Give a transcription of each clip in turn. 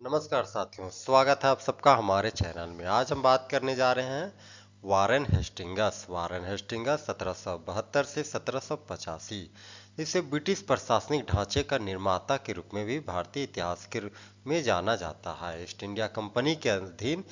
नमस्कार साथियों, स्वागत है आप सबका हमारे चैनल में। आज हम बात करने जा रहे हैं वारेन हेस्टिंगस। वारेन हेस्टिंगस 1772 से 1785। इसे ब्रिटिश प्रशासनिक ढांचे का निर्माता के रूप में भी भारतीय इतिहास के में जाना जाता है। ईस्ट इंडिया कंपनी के अधीन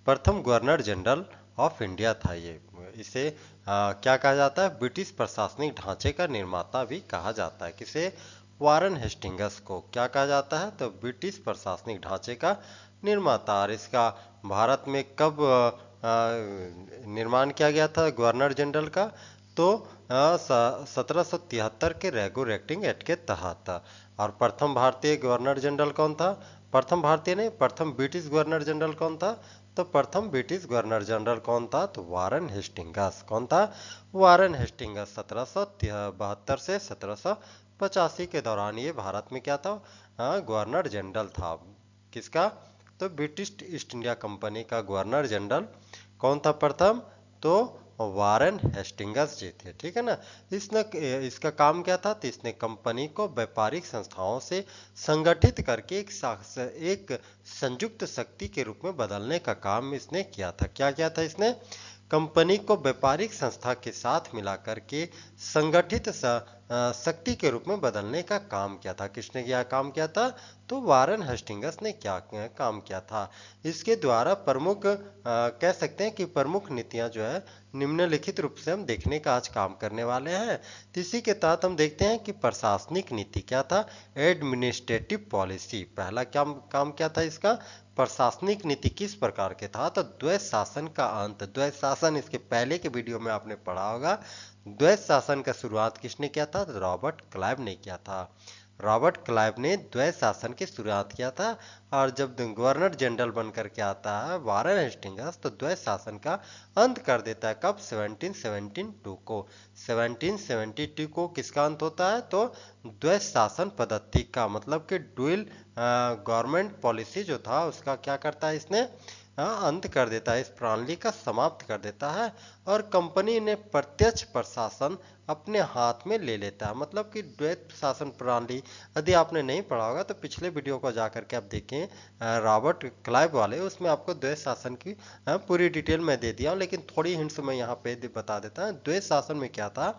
प्रथम गवर्नर जनरल ऑफ इंडिया था ये। इसे क्या कहा जाता है? ब्रिटिश प्रशासनिक ढांचे का निर्माता भी कहा जाता है। किसे? वारन हेस्टिंगस को क्या कहा जाता है? तो ब्रिटिश प्रशासनिक ढांचे का निर्माता। और इसका भारत में कब निर्माण किया गया था गवर्नर जनरल का? तो 1773 के रेगुलेटिंग एक्ट के तहत। और प्रथम भारतीय गवर्नर जनरल कौन था? प्रथम भारतीय नहीं, प्रथम ब्रिटिश गवर्नर जनरल कौन था? तो प्रथम ब्रिटिश गवर्नर जनरल कौन था? तो वारन हेस्टिंगस। कौन था? वारन हेस्टिंगस। 1772 से 1785 के दौरान ये भारत में क्या था? गवर्नर जनरल था। किसका? तो ब्रिटिश ईस्ट इंडिया कंपनी का गवर्नर जनरल कौन था प्रथम? तो वारन हेस्टिंगस जी थे। ठीक है ना। इसने इसका काम क्या था? तो इसने कंपनी को व्यापारिक संस्थाओं से संगठित करके एक संयुक्त शक्ति के रूप में बदलने का काम इसने किया था। क्या किया था इसने? कंपनी को व्यापारिक संस्था के साथ मिलाकर के संगठित शक्ति के रूप में बदलने का काम किया था। किसने क्या काम किया था? तो वारन हेस्टिंगस ने क्या काम किया था? इसके द्वारा प्रमुख कह सकते हैं कि प्रमुख नीतियां जो है निम्नलिखित रूप से हम देखने का आज काम करने वाले हैं। तो इसी के तहत हम देखते हैं कि प्रशासनिक नीति क्या था? Administrative policy. पहला क्या काम क्या था इसका? प्रशासनिक नीति किस प्रकार के था? तो द्वैत शासन का अंत। द्वैत शासन इसके पहले के वीडियो में आपने पढ़ा होगा। द्वैत शासन का शुरुआत किसने किया था? तो रॉबर्ट क्लाइव ने किया था। रॉबर्ट क्लाइव ने द्वैत शासन की शुरुआत किया था। और जब गवर्नर जनरल बनकर के आता है वारन हेस्टिंगस, तो द्वैत शासन का अंत कर देता है। कब? 1772 को। 1772 को किसका अंत होता है? तो द्वैत शासन पद्धति का, मतलब कि ड्यूल गवर्नमेंट पॉलिसी जो था उसका क्या करता है इसने? अंत कर देता है, इस प्रणाली का समाप्त कर देता है। और कंपनी ने प्रत्यक्ष प्रशासन अपने हाथ में ले लेता है। मतलब कि द्वैत शासन प्रणाली यदि आपने नहीं पढ़ा होगा तो पिछले वीडियो को जा करके आप देखें, रॉबर्ट क्लाइव वाले, उसमें आपको द्वैत शासन की पूरी डिटेल में दे दिया हूं, लेकिन थोड़ी हिंट्स मैं यहाँ पे बता देता हूँ। द्वैत शासन में क्या था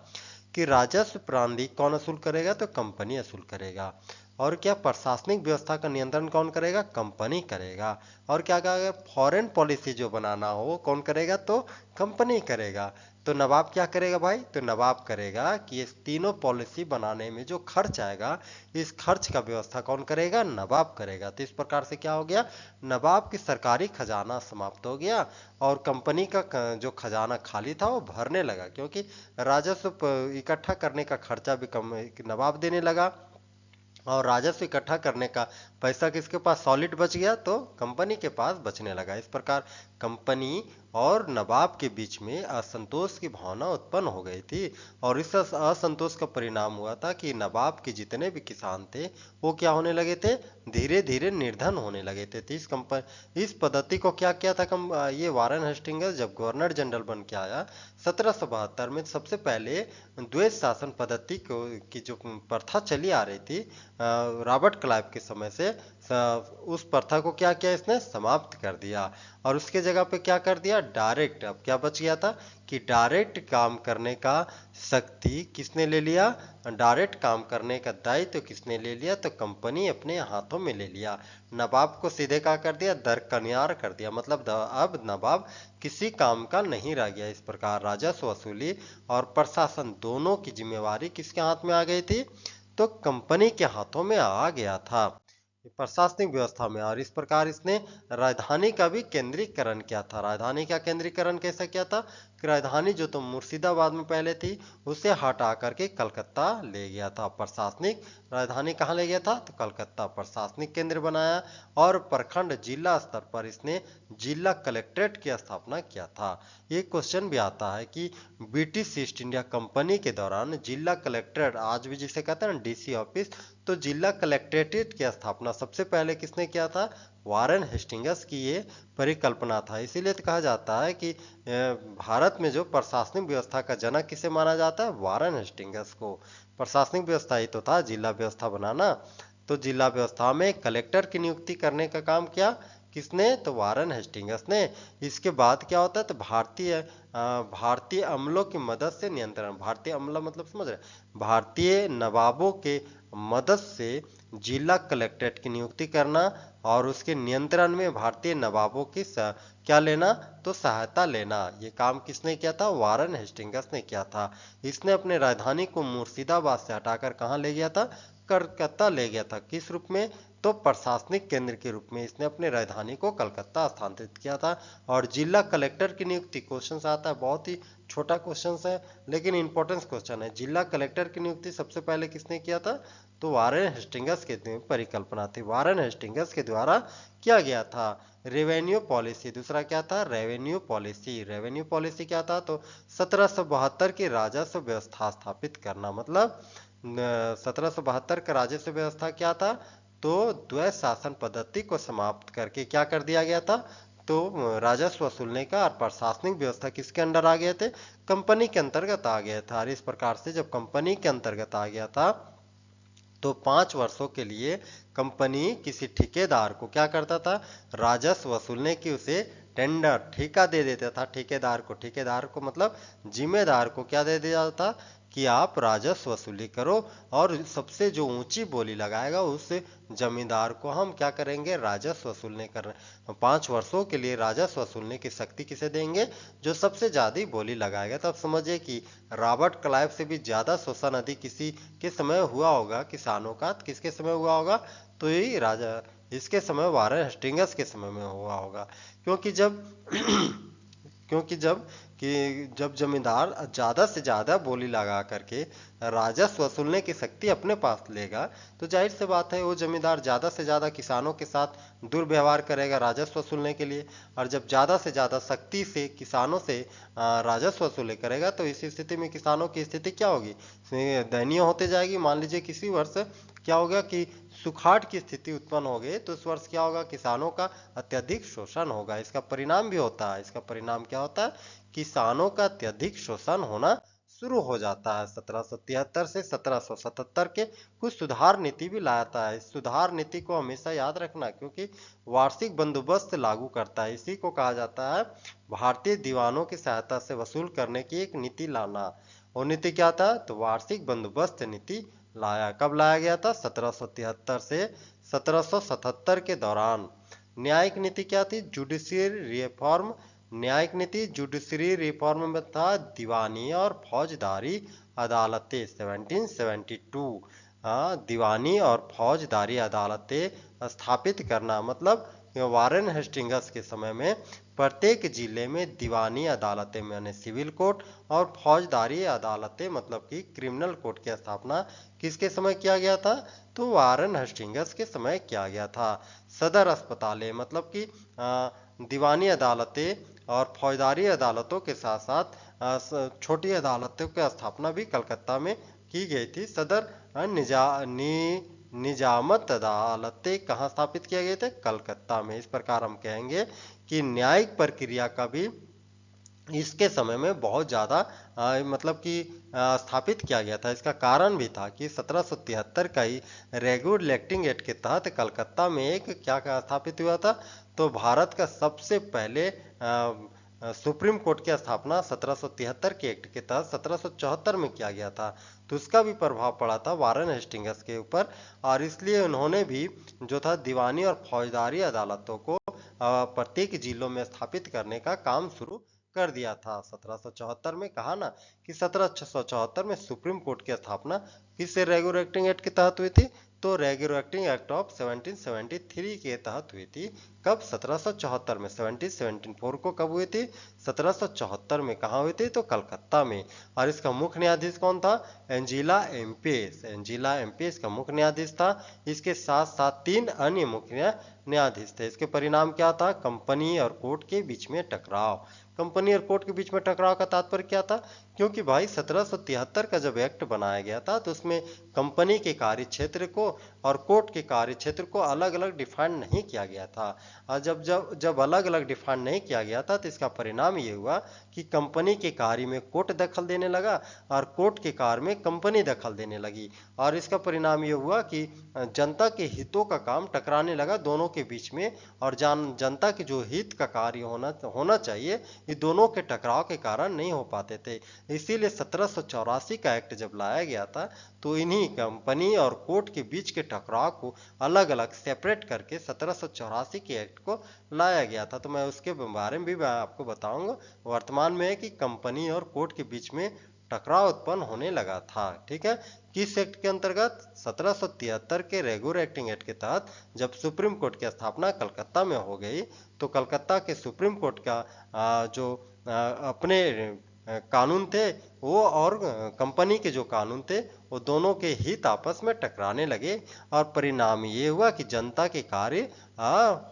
कि राजस्व प्रणाली कौन असूल करेगा? तो कंपनी असूल करेगा। और क्या? प्रशासनिक व्यवस्था का नियंत्रण कौन करेगा? कंपनी करेगा। और क्या कहेगा? फॉरेन पॉलिसी जो बनाना हो वो कौन करेगा? तो कंपनी करेगा। तो नवाब क्या करेगा भाई? तो नवाब करेगा कि इस तीनों पॉलिसी बनाने में जो खर्च आएगा, इस खर्च का व्यवस्था कौन करेगा? नवाब करेगा। तो इस प्रकार से क्या हो गया? नवाब की सरकारी खजाना समाप्त हो गया और कंपनी का जो खजाना खाली था वो भरने लगा, क्योंकि राजस्व इकट्ठा करने का खर्चा भी कम नवाब देने लगा। और राजस्व इकट्ठा करने का पैसा किसके पास सॉलिड बच गया? तो कंपनी के पास बचने लगा। इस प्रकार कंपनी और नवाब के बीच में असंतोष की भावना उत्पन्न हो गई थी। और इस असंतोष का परिणाम हुआ था कि नवाब के जितने भी किसान थे वो क्या होने लगे थे? धीरे धीरे निर्धन होने लगे थे। तो इस पद्धति को क्या किया था ये वारन हेस्टिंगस जब गवर्नर जनरल बन के आया 1772 में, सबसे पहले द्वैत शासन पद्धति की जो प्रथा चली आ रही थी रॉबर्ट क्लाइव के समय से, उस प्रथा को क्या किया इसने? समाप्त कर दिया। और उसके जगह पे क्या कर दिया? डायरेक्ट। अब क्या बच गया था कि डायरेक्ट काम करने का शक्ति किसने ले लिया? डायरेक्ट काम करने का दायित्व किसने ले लिया? तो कंपनी अपने हाथों में ले लिया। नवाब को सीधे क्या कर दिया? दरकनियार कर दिया। मतलब अब नवाब किसी काम का नहीं रह गया। इस प्रकार राजस्व वसूली और प्रशासन दोनों की जिम्मेवारी किसके हाथ में आ गई थी? तो कंपनी के हाथों में आ गया था प्रशासनिक व्यवस्था में। और इस प्रकार इसने राजधानी का भी केंद्रीकरण किया था। राजधानी का केंद्रीकरण कैसा किया था कि राजधानी जो तो मुर्शिदाबाद में पहले थी उसे हटा करके कलकत्ता ले गया था। प्रशासनिक राजधानी कहाँ ले गया था? तो कलकत्ता प्रशासनिक केंद्र बनाया। और प्रखंड जिला स्तर पर इसने जिला कलेक्ट्रेट की स्थापना किया था। ये क्वेश्चन भी आता है कि ब्रिटिश ईस्ट इंडिया कंपनी के दौरान जिला कलेक्ट्रेट, आज भी जिसे कहते हैं ना डीसी ऑफिस, तो जिला कलेक्ट्रेट की स्थापना सबसे पहले किसने किया था? वारन हेस्टिंगस की ये परिकल्पना था। इसीलिए तो कहा जाता है कि भारत में जो प्रशासनिक व्यवस्था का जनक किसे माना जाता है? वारन हेस्टिंगस को। प्रशासनिक व्यवस्था ही तो था जिला व्यवस्था बनाना। तो जिला व्यवस्था में कलेक्टर की नियुक्ति करने का काम किया किसने? तो वारन हेस्टिंग्स ने। इसके बाद क्या होता है? तो भारतीय अमलों की मदद से नियंत्रण, भारतीय अमला मतलब समझ रहे, भारतीय नवाबों के मदद से जिला कलेक्ट्रेट की नियुक्ति करना और उसके नियंत्रण में भारतीय नवाबों की क्या लेना? तो सहायता लेना। ये काम किसने किया था? वारन हेस्टिंग्स ने किया था। इसने अपने राजधानी को मुर्शिदाबाद से हटाकर कहाँ ले गया था? कलकत्ता ले गया था। किस रूप में? तो प्रशासनिक केंद्र के रूप में इसने अपनी राजधानी को कलकत्ता स्थानांतरित किया था। और जिला कलेक्टर की नियुक्ति क्वेश्चन आता है, बहुत ही छोटा क्वेश्चन है लेकिन इंपॉर्टेंस क्वेश्चन है। जिला कलेक्टर की नियुक्ति सबसे पहले किसने किया था? तो वारेन हेस्टिंग्स के परिकल्पना थी, वारेन हेस्टिंग्स के द्वारा किया गया था। रेवेन्यू पॉलिसी, दूसरा क्या था? Revenue policy. रेवेन्यू पॉलिसी क्या था? तो 1772 की राजस्व व्यवस्था स्थापित करना। मतलब 1772 का राजस्व व्यवस्था क्या था? तो द्वैध शासन पद्धति को समाप्त करके क्या कर दिया गया था? तो राजस्व वसूलने का और प्रशासनिक व्यवस्था किसके अंडर आ गए थे? कंपनी के अंतर्गत आ गया था। और इस प्रकार से जब कंपनी के अंतर्गत आ गया था तो 5 वर्षों के लिए कंपनी किसी ठेकेदार को क्या करता था? राजस्व वसूलने की उसे टेंडर, ठेका दे देता था ठेकेदार को। ठेकेदार को मतलब जिम्मेदार को क्या दे दिया था? कि आप राजस्व वसूली करो और सबसे जो ऊंची बोली लगाएगा उस जमींदार को हम क्या करेंगे? राजस्व वसूलने कर 5 वर्षों के लिए राजस्व वसूलने की शक्ति किसे देंगे? जो सबसे ज्यादा बोली लगाएगा। तो आप समझिए कि रॉबर्ट क्लाइव से भी ज्यादा शोषण यदि किसी के समय हुआ होगा किसानों का, तो किसके समय हुआ होगा? तो यही राजा इसके समय वारेन हेस्टिंग्स के समय में हुआ होगा। क्योंकि जब क्योंकि जब जमींदार ज्यादा से ज्यादा बोली लगा करके राजस्व वसूलने की शक्ति अपने पास लेगा तो जाहिर सी बात है वो जमींदार ज्यादा से ज्यादा किसानों के साथ दुर्व्यवहार करेगा राजस्व वसूलने के लिए। और जब ज्यादा से ज्यादा सख्ती से किसानों से राजस्व वसूली करेगा तो इस स्थिति में किसानों की स्थिति क्या होगी? दयनीय होते जाएगी। मान लीजिए किसी वर्ष क्या होगा कि सुखाड़ की स्थिति उत्पन्न हो गई तो उस वर्ष क्या होगा? किसानों का अत्यधिक शोषण होगा। इसका परिणाम भी होता है। इसका परिणाम क्या होता है? किसानों का अत्यधिक शोषण होना शुरू हो जाता है। 1773 से 1777 के कुछ सुधार नीति भी लाता है। इस सुधार नीति को हमेशा याद रखना क्योंकि वार्षिक बंदोबस्त लागू करता है। इसी को कहा जाता है भारतीय दीवानों की सहायता से वसूल करने की एक नीति लाना। और नीति क्या था? तो वार्षिक बंदोबस्त नीति लाया। कब लाया गया था? 1773 से 1777 के दौरान। न्यायिक नीति क्या थी? Judicial reform. न्यायिक नीति जुडिशरी रिफॉर्म में था दीवानी और फौजदारी अदालतें 1772। दीवानी और फौजदारी अदालतें स्थापित करना। मतलब वारेन हेस्टिंग्स के समय में प्रत्येक जिले में दीवानी अदालतें यानी सिविल कोर्ट और फौजदारी अदालतें मतलब कि क्रिमिनल कोर्ट की स्थापना किसके समय किया गया था? तो वारेन हेस्टिंग्स के समय किया गया था। सदर अस्पतालें मतलब कि दीवानी अदालतें और फौजदारी अदालतों के साथ साथ छोटी अदालतों की स्थापना भी कलकत्ता में की गई थी। सदर निजामत अदालतें कहाँ स्थापित किए गए थे? कलकत्ता में। इस प्रकार हम कहेंगे कि न्यायिक प्रक्रिया का भी इसके समय में बहुत ज्यादा मतलब कि स्थापित किया गया था। इसका कारण भी था कि 1773 का ही रेगुलेटिंग एक्ट के तहत कलकत्ता में एक क्या स्थापित हुआ था? तो भारत का सबसे पहले सुप्रीम कोर्ट की स्थापना 1773 के एक्ट के तहत 1774 में किया गया था। तो उसका भी प्रभाव पड़ा था वारेन हेस्टिंग्स के ऊपर। और इसलिए उन्होंने भी जो था दीवानी और फौजदारी अदालतों को प्रत्येक जिलों में स्थापित करने का काम शुरू कर दिया था। 1774 में कहा ना कि 1774 में सुप्रीम कोर्ट की स्थापना किस रेगुलेटिंग एक्ट के तहत हुई थी? तो रेगुलेटिंग एक्ट ऑफ 1773 के तहत हुई थी। कब? 1774 में। 1774 को कब हुई थी? 1774 में। कहाँ हुई थी? तो कलकत्ता में। और इसका मुख्य न्यायाधीश कौन था? एंजिला एम्पेस। एंजिला एम्पेस का मुख्य न्यायाधीश था। इसके साथ साथ 3 अन्य मुख्य न्यायाधीश थे। इसके परिणाम क्या था? कंपनी और कोर्ट के बीच में टकराव। कंपनी और कोर्ट के बीच में टकराव का तात्पर्य क्या था? क्योंकि भाई 1773 का जब एक्ट बनाया गया था तो उसमें कंपनी के कार्य क्षेत्र को और कोर्ट के कार्य क्षेत्र को अलग अलग डिफाइन नहीं किया गया था। और जब जब जब अलग अलग डिफाइन नहीं किया गया था तो इसका परिणाम ये हुआ कि कंपनी के कार्य में कोर्ट दखल देने लगा और कोर्ट के कार्य में कंपनी दखल देने लगी। और इसका परिणाम ये हुआ कि जनता के हितों का काम टकराने लगा दोनों के बीच में। और जनता के जो हित का कार्य होना चाहिए, ये दोनों के टकराव के कारण नहीं हो पाते थे। इसीलिए 1784 का एक्ट जब लाया गया था तो इन्हीं कंपनी और कोर्ट के बीच के टकराव को अलग अलग सेपरेट करके 1784 के एक्ट को लाया गया था। तो मैं उसके बारे में भी मैं आपको बताऊंगा। वर्तमान में है कि कंपनी और कोर्ट के बीच में टकराव उत्पन्न होने लगा था। ठीक है, किस एक्ट के अंतर्गत? 1773 के रेगुलर एक्टिंग एक्ट के तहत जब सुप्रीम कोर्ट की स्थापना कलकत्ता में हो गई तो कलकत्ता के सुप्रीम कोर्ट का जो अपने कानून थे वो और कंपनी के जो कानून थे वो दोनों के हित आपस में टकराने लगे। और परिणाम ये हुआ कि जनता के कार्य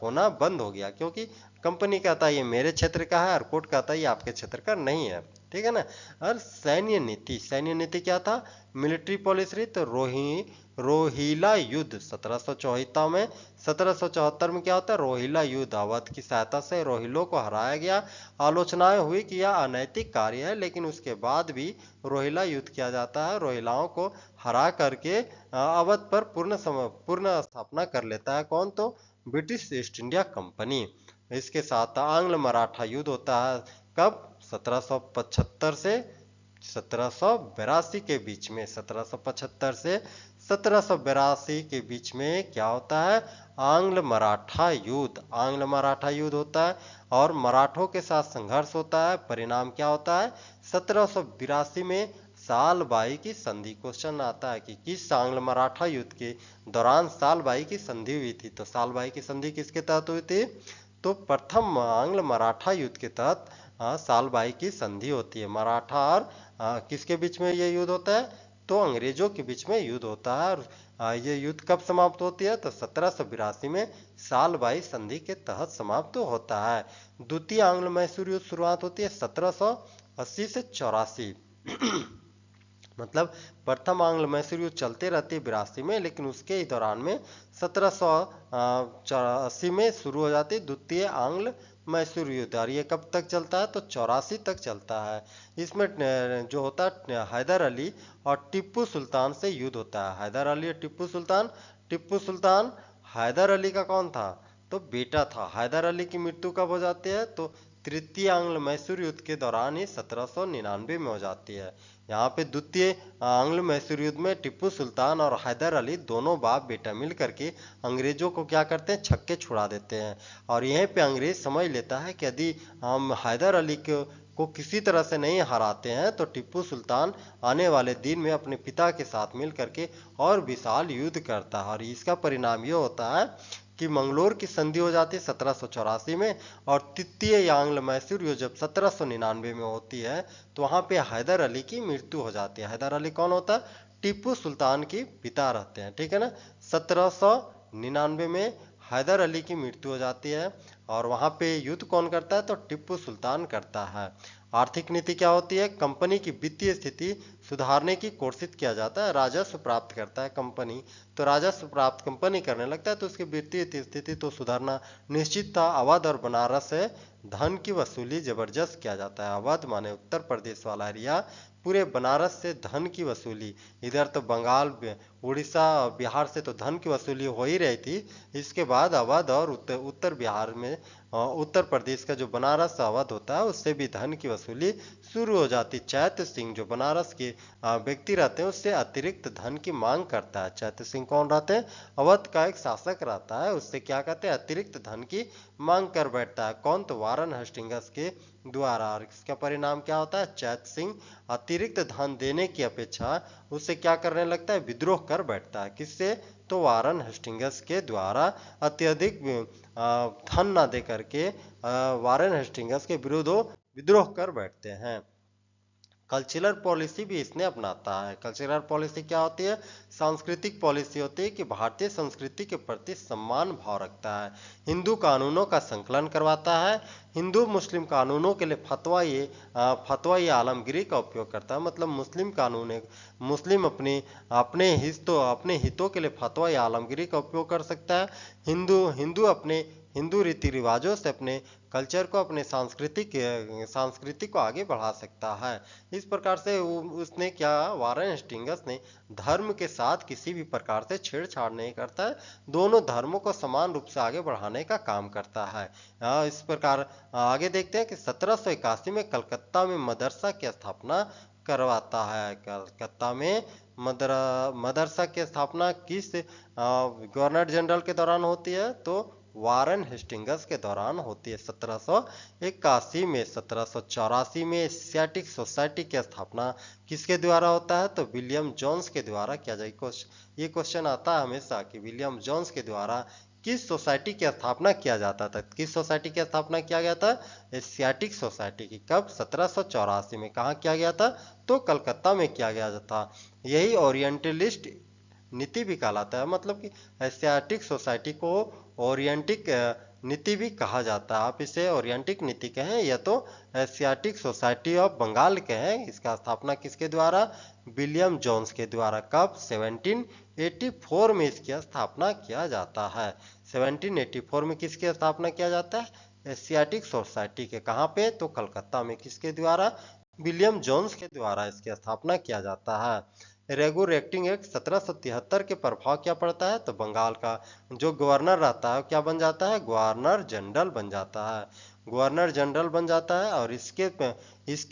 होना बंद हो गया, क्योंकि कंपनी कहता है ये मेरे क्षेत्र का है और कोर्ट कहता है ये आपके क्षेत्र का नहीं है। ठीक है ना। और सैन्य नीति क्या था? Military policy. तो रोहिला युद्ध 1774 में, 1774 में क्या होता है? रोहिला युद्ध। अवध की सहायता से रोहिलों को हराया गया। आलोचनाएं हुई कि यह अनैतिक कार्य है, लेकिन उसके बाद भी रोहिला युद्ध किया जाता है। रोहिलाओं को हरा करके अवध पर पूर्ण स्थापना कर लेता है कौन? तो ब्रिटिश ईस्ट इंडिया कंपनी। इसके साथ आंग्ल मराठा युद्ध होता है। कब? 1775 से 1782 के बीच में। 1775 से 1782 के बीच में क्या होता है? आंग्ल मराठा युद्ध। आंग्ल मराठा युद्ध होता है और मराठों के साथ संघर्ष होता है। परिणाम क्या होता है? 1782 में सालबाई की संधि। क्वेश्चन आता है कि किस आंग्ल मराठा युद्ध के दौरान सालबाई की संधि हुई थी? तो सालबाई की संधि किसके तहत हुई थी? तो प्रथम आंग्ल मराठा युद्ध के तहत सालबाई की संधि होती है। मराठा और किसके बीच में ये युद्ध होता है? तो अंग्रेजों के बीच में युद्ध होता है। और ये युद्ध कब समाप्त होती है? तो 1782 में सालबाई संधि के तहत समाप्त होता है। द्वितीय आंग्ल मैसूर युद्ध शुरुआत होती है 1780 से 84। मतलब प्रथम आंग्ल मैसूर युद्ध चलते रहती है 82 में, लेकिन उसके ही दौरान में 1784 में शुरू हो जाती है द्वितीय आंग्ल मैसूर युद्ध। और ये कब तक चलता है? तो 84 तक चलता है। इसमें जो होता है हैदर अली और टिप्पू सुल्तान से युद्ध होता है। हैदर अली और टिप्पू सुल्तान। टिप्पू सुल्तान हैदर अली का कौन था? तो बेटा था। हैदर अली की मृत्यु कब हो जाती है? तो तृतीय आंग्ल मैसूर युद्ध के दौरान ही 1799 में हो जाती है। यहाँ पे द्वितीय आंग्ल मैसूर युद्ध में टिप्पू सुल्तान और हैदर अली दोनों बाप बेटा मिल करके अंग्रेजों को क्या करते हैं? छक्के छुड़ा देते हैं। और यहीं पे अंग्रेज समझ लेता है कि यदि हम हैदर अली को किसी तरह से नहीं हराते हैं तो टिप्पू सुल्तान आने वाले दिन में अपने पिता के साथ मिल करके और विशाल युद्ध करता है। और इसका परिणाम ये होता है कि मंगलोर की संधि हो जाती है 1784 में। और तृतीय आंग्ल मैसूर युद्ध जब 1799 में होती है तो वहां पे हैदर अली की मृत्यु हो जाती है। हैदर अली कौन होता है? टीपू सुल्तान के पिता रहते हैं। ठीक है ना। 1799 में हैदर अली की मृत्यु हो जाती है और वहां पे युद्ध कौन करता है? तो टिप्पू सुल्तान करता है। आर्थिक नीति क्या होती है? कंपनी की वित्तीय स्थिति सुधारने की कोशिश किया जाता है। राजस्व प्राप्त करता है कंपनी, तो राजस्व प्राप्त कंपनी करने लगता है तो उसकी वित्तीय स्थिति तो सुधारना निश्चित था। अवध और बनारस से धन की वसूली जबरदस्त किया जाता है। अवध माने उत्तर प्रदेश वाला एरिया, पूरे बनारस से धन की वसूली। इधर तो बंगाल, उड़ीसा, बिहार से तो धन की वसूली हो ही रही थी। इसके बाद अवध और उत्तर बिहार में उत्तर प्रदेश का जो बनारस अवध होता है उससे भी धन की वसूली शुरू हो जाती। चैत्र सिंह जो बनारस के व्यक्ति रहते हैं उससे अतिरिक्त धन की मांग करता है। चैत्र सिंह कौन रहते हैं? अवध का एक शासक रहता है, उससे क्या कहते हैं? अतिरिक्त धन की मांग कर बैठता है। कौन? तो वारन हेस्टिंग्स के द्वारा। और इसका परिणाम क्या होता है? चैत्र सिंह अतिरिक्त धन देने की अपेक्षा उससे क्या करने लगता है? विद्रोह कर बैठता है। किससे? तो वारन हेस्टिंग्स के द्वारा अत्यधिक धन ना दे करके वारन हेस्टिंग्स के विरुद्ध विद्रोह कर बैठते हैं। कल्चरल पॉलिसी भी इसने अपनाता है। कल्चरल पॉलिसी क्या होती है? सांस्कृतिक पॉलिसी होती है कि भारतीय संस्कृति के प्रति सम्मान भाव रखता है, हिंदू कानूनों का संकलन करवाता है, हिंदू मुस्लिम कानूनों के लिए फतवा ये आलमगीरी का उपयोग करता है। मतलब मुस्लिम कानून मुस्लिम अपने हितों के लिए फतवा या आलमगीरी का उपयोग कर सकता है। हिंदू रीति रिवाजों से अपने कल्चर को, अपने संस्कृति को आगे बढ़ा सकता है। इस प्रकार से उसने क्या, वारेन हेस्टिंग्स ने धर्म के साथ किसी भी प्रकार से छेड़छाड़ नहीं करता है, दोनों धर्मों को समान रूप से आगे बढ़ाने का काम करता है। इस प्रकार आगे देखते हैं कि 1781 में कलकत्ता में मदरसा की स्थापना करवाता है। कलकत्ता में मदरसा की स्थापना किस गवर्नर जनरल के दौरान होती है? तो वारेन हेस्टिंग्स के दौरान होती है 1781 में। 1784 में एशियाटिक सोसाइटी की स्थापना किसके द्वारा होता है? तो विलियम जोन्स के द्वारा किया जाए। ये क्वेश्चन आता है हमेशा कि विलियम जोन्स के द्वारा किस सोसाइटी की स्थापना किया जाता था? किस सोसाइटी की स्थापना किया गया था? एशियाटिक सोसाइटी की। कब? 1784 में। कहाँ किया गया था? तो कलकत्ता में किया गया था। यही ओरिएंटलिस्ट नीति भी कहलाता है। मतलब कि एशियाटिक सोसाइटी को ओरिएंटिक नीति भी कहा जाता है। आप इसे ओरिएंटिक नीति कहें या तो एशियाटिक सोसाइटी ऑफ बंगाल कहें। इसका स्थापना किसके द्वारा? विलियम जोन्स के द्वारा। कब? 1784 में इसकी स्थापना किया जाता है। 1784 में किसकी स्थापना किया जाता है? एशियाटिक सोसाइटी के। कहाँ पे? तो कलकत्ता में। किसके द्वारा? विलियम जोन्स के द्वारा इसकी स्थापना किया जाता है। रेगुलेटिंग एक्ट 1773 के प्रभाव क्या पड़ता है? तो बंगाल का जो गवर्नर रहता है क्या बन जाता है? गवर्नर जनरल बन जाता है। गवर्नर जनरल बन जाता है और इसके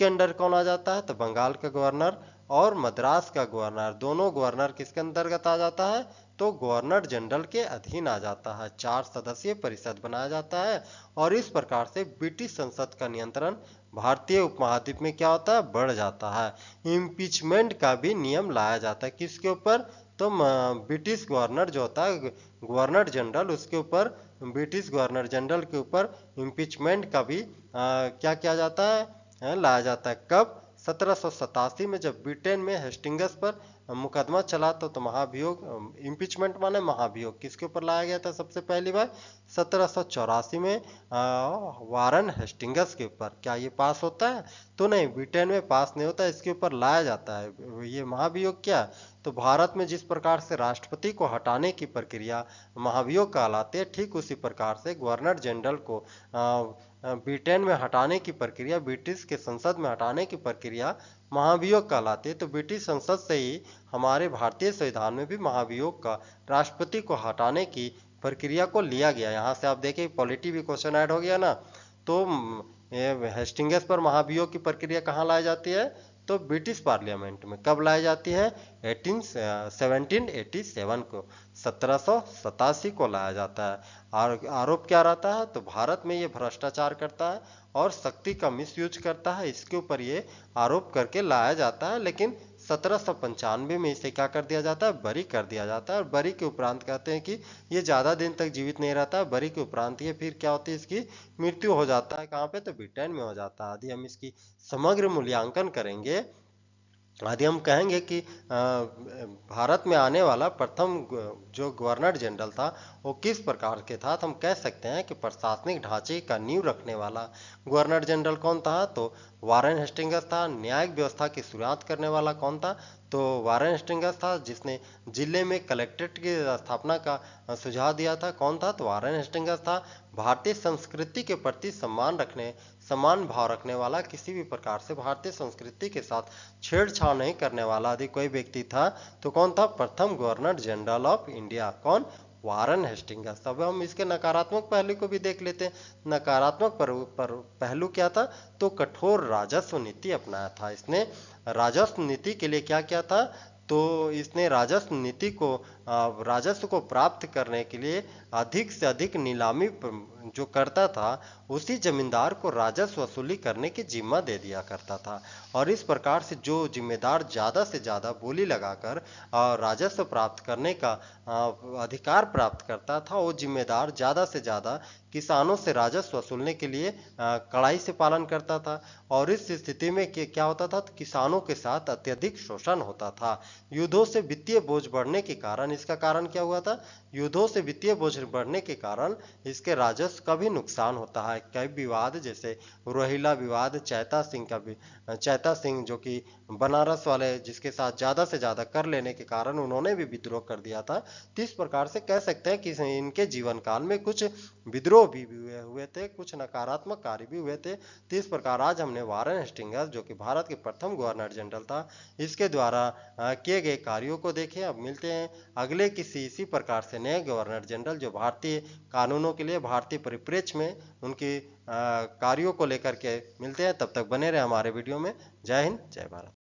अंडर कौन आ जाता है? तो बंगाल का गवर्नर और मद्रास का गवर्नर, दोनों गवर्नर किसके अंतर्गत आ जाता है? तो गवर्नर जनरल के अधीन आ जाता है। 4 सदस्यीय परिषद बनाया जाता है और इस प्रकार से ब्रिटिश संसद का नियंत्रण भारतीय उपमहाद्वीप में क्या होता है? बढ़ जाता है। इम्पीचमेंट का भी नियम लाया जाता है। किसके ऊपर? तो ब्रिटिश गवर्नर जो होता है, गवर्नर जनरल, उसके ऊपर, ब्रिटिश गवर्नर जनरल के ऊपर इम्पीचमेंट का भी क्या किया जाता है? लाया जाता है। कब? 1787 में, जब ब्रिटेन में हेस्टिंग्स पर मुकदमा चला तो महाभियोग, इम्पीचमेंट माने महाभियोग, किसके ऊपर लाया गया था सबसे पहली बार? 1784 में वारेन हेस्टिंग्स के ऊपर। क्या ये पास होता है? तो नहीं, ब्रिटेन में पास नहीं होता, इसके ऊपर लाया जाता है। ये महाभियोग क्या? तो भारत में जिस प्रकार से राष्ट्रपति को हटाने की प्रक्रिया महाभियोग कहलाती है, ठीक उसी प्रकार से गवर्नर जनरल को ब्रिटेन में हटाने की प्रक्रिया, ब्रिटिश के संसद में हटाने की प्रक्रिया महाभियोग कहलाती है। तो ब्रिटिश संसद से ही हमारे भारतीय संविधान में भी महाभियोग का, राष्ट्रपति को हटाने की प्रक्रिया को लिया गया। यहाँ से आप देखें पॉलिटी भी क्वेश्चन ऐड हो गया ना। तो हेस्टिंग्स पर महाभियोग की प्रक्रिया कहाँ लाई जाती है? तो ब्रिटिश पार्लियामेंट में। कब लाई जाती है? 1787 को, 1787 को लाया जाता है। और आरोप क्या रहता है? तो भारत में ये भ्रष्टाचार करता है और शक्ति का मिसयूज करता है, इसके ऊपर ये आरोप करके लाया जाता है। लेकिन 1795 में इसे क्या कर दिया जाता है? बरी कर दिया जाता है। और बरी के उपरांत कहते हैं कि ये ज्यादा दिन तक जीवित नहीं रहता है। बरी के उपरांत ये फिर क्या होती है? इसकी मृत्यु हो जाता है। कहाँ पे? तो ब्रिटेन में हो जाता है। यदि हम इसकी समग्र मूल्यांकन करेंगे, यदि हम कहेंगे कि भारत में आने वाला प्रथम जो गवर्नर जनरल था वो किस प्रकार के था, तो हम कह सकते हैं कि प्रशासनिक ढांचे का नींव रखने वाला गवर्नर जनरल कौन था? तो वारेन हेस्टिंग्स था। न्यायिक व्यवस्था की शुरुआत करने वाला कौन था? तो वारेन हेस्टिंग्स था। जिसने जिले में कलेक्ट्रेट की स्थापना का सुझाव दिया था, कौन था? तो वारेन हेस्टिंग्स था। भारतीय संस्कृति के प्रति समान भाव रखने वाला, किसी भी प्रकार से भारतीय संस्कृति के साथ छेड़छाड़ नहीं करने वाला यदि कोई व्यक्ति था तो कौन था? प्रथम गवर्नर जनरल ऑफ इंडिया। कौन? Warren Hastings. अब हम इसके नकारात्मक पहलू को भी देख लेते हैं। नकारात्मक पहलू क्या था? तो कठोर राजस्व नीति अपनाया था इसने। राजस्व नीति के लिए क्या किया था? तो इसने राजस्व नीति को, राजस्व को प्राप्त करने के लिए अधिक से अधिक जो करता था उसी जमींदार को राजस्व वसूली करने की जिम्मा दे दिया करता था। और इस प्रकार से जो जिम्मेदार ज़्यादा से ज़्यादा बोली लगाकर राजस्व प्राप्त करने का अधिकार प्राप्त करता था, वो जिम्मेदार ज़्यादा से ज़्यादा किसानों से राजस्व वसूलने के लिए कड़ाई से पालन करता था। और इस स्थिति में क्या होता था, तो किसानों के साथ अत्यधिक शोषण होता था। युद्धों से वित्तीय बोझ बढ़ने के कारण, इसका कारण क्या हुआ था, युद्धों से वित्तीय बोझ बढ़ने के कारण इसके राजस्व का भी नुकसान होता है। कई विवाद जैसे रोहिला विवाद, चैता सिंह जो कि बनारस वाले जिसके साथ ज्यादा से ज्यादा कर लेने के कारण उन्होंने भी विद्रोह कर दिया था। तो इस प्रकार से कह सकते हैं कि इनके जीवन काल में कुछ विद्रोह भी हुए थे, कुछ नकारात्मक कार्य भी हुए थे। तो इस प्रकार आज हमने वारेन हेस्टिंग्स जो कि भारत के प्रथम गवर्नर जनरल था, इसके द्वारा किए गए कार्यों को देखें। अब मिलते हैं अगले किसी इसी प्रकार से नए गवर्नर जनरल जो भारतीय कानूनों के लिए भारतीय परिप्रेक्ष्य में उनके कार्यों को लेकर के मिलते हैं। तब तक बने रहे हमारे वीडियो में। जय हिंद, जय भारत।